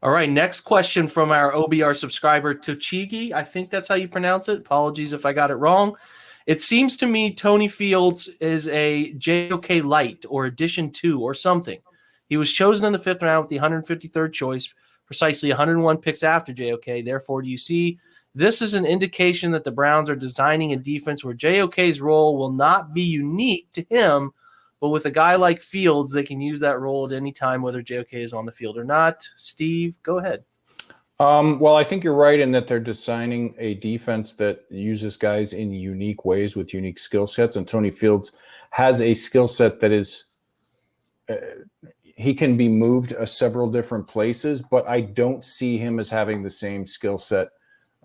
All right, next question from our OBR subscriber, Tochigi. I think that's how you pronounce it. Apologies if I got it wrong. It seems to me Tony Fields is a JOK light or addition to or something. He was chosen in the fifth round with the 153rd choice, precisely 101 picks after JOK. Therefore, do you see this is an indication that the Browns are designing a defense where JOK's role will not be unique to him, but with a guy like Fields, they can use that role at any time, whether JOK is on the field or not. Steve, go ahead. Well, I think you're right in that they're designing a defense that uses guys in unique ways with unique skill sets. And Tony Fields has a skill set that is, he can be moved several different places, but I don't see him as having the same skill set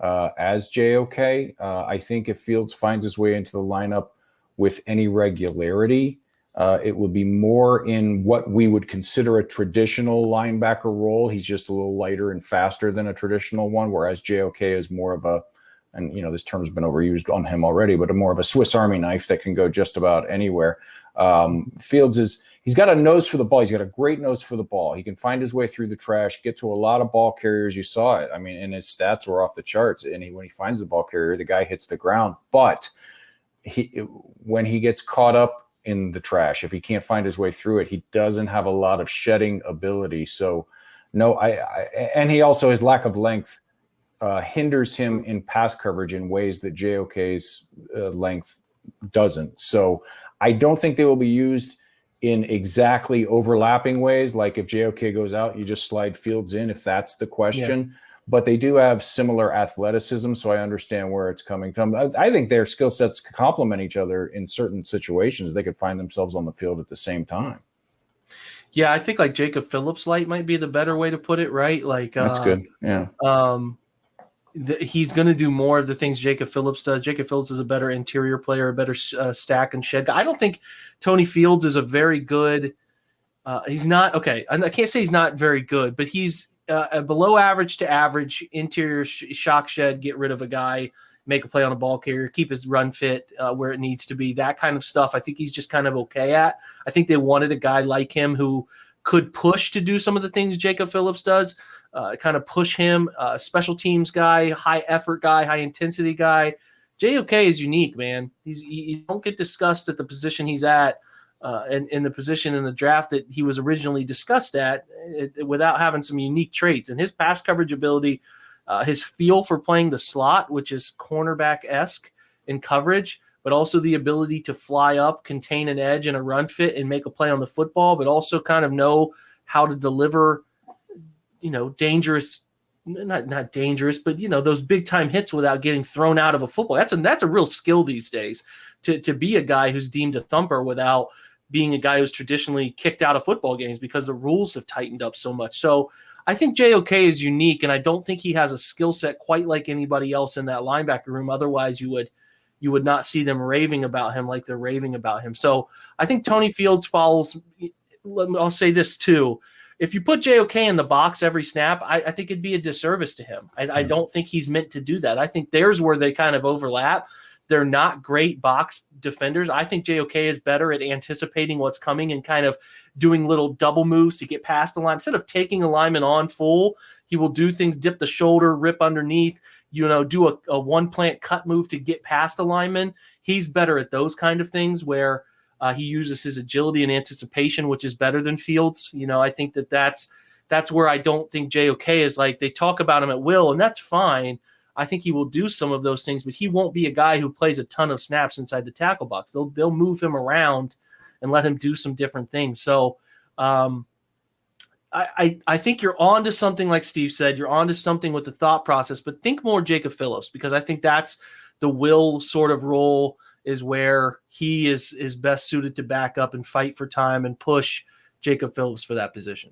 as JOK. I think if Fields finds his way into the lineup with any regularity, it would be more in what we would consider a traditional linebacker role. He's just a little lighter and faster than a traditional one, whereas JOK is more of a, and this term's been overused on him already, but more of a Swiss Army knife that can go just about anywhere. Fields he's got a nose for the ball. He's got a great nose for the ball. He can find his way through the trash, get to a lot of ball carriers. You saw it. I mean, and his stats were off the charts. And when he finds the ball carrier, the guy hits the ground. But when he gets caught up in the trash, if he can't find his way through it, he doesn't have a lot of shedding ability. So no, and he also, his lack of length hinders him in pass coverage in ways that JOK's length doesn't. So I don't think they will be used in exactly overlapping ways. Like if JOK goes out, you just slide Fields in, if that's the question. Yeah. But they do have similar athleticism, so I understand where it's coming from. I think their skill sets complement each other in certain situations. They could find themselves on the field at the same time. Yeah, I think like Jacob Phillips light might be the better way to put it, right? Like that's good. Yeah. He's going to do more of the things Jacob Phillips does. Jacob Phillips is a better interior player, a better stack and shed guy. I don't think Tony Fields is a very good. He's not okay. I can't say he's not very good, but he's a below average to average interior shock shed, get rid of a guy, make a play on a ball carrier, keep his run fit where it needs to be, that kind of stuff. I think he's just kind of okay at. I think they wanted a guy like him who could push to do some of the things Jacob Phillips does, kind of push him, special teams guy, high effort guy, high intensity guy. JOK is unique, man. You don't get discussed at the position he's at. And in the position in the draft that he was originally discussed at without having some unique traits. And his pass coverage ability, his feel for playing the slot, which is cornerback-esque in coverage, but also the ability to fly up, contain an edge and a run fit and make a play on the football, but also kind of know how to deliver, dangerous, not dangerous, but, those big-time hits without getting thrown out of a football. That's a real skill these days to be a guy who's deemed a thumper without being a guy who's traditionally kicked out of football games because the rules have tightened up so much. So I think JOK is unique, and I don't think he has a skill set quite like anybody else in that linebacker room. Otherwise, you would not see them raving about him like they're raving about him. So I think Tony Fields follows. I'll say this too. If you put JOK in the box every snap, I think it'd be a disservice to him. I don't think he's meant to do that. I think there's where they kind of overlap. They're not great box defenders. I think JOK is better at anticipating what's coming and kind of doing little double moves to get past the line. Instead of taking a lineman on full, he will do things, dip the shoulder, rip underneath, do a one-plant cut move to get past a lineman. He's better at those kind of things where he uses his agility and anticipation, which is better than Fields. I think that's where I don't think JOK is. Like, they talk about him at will, and that's fine. I think he will do some of those things, but he won't be a guy who plays a ton of snaps inside the tackle box. They'll move him around and let him do some different things. So I think you're on to something, like Steve said. You're on to something with the thought process, but think more Jacob Phillips, because I think that's the will sort of role is where he is best suited to back up and fight for time and push Jacob Phillips for that position.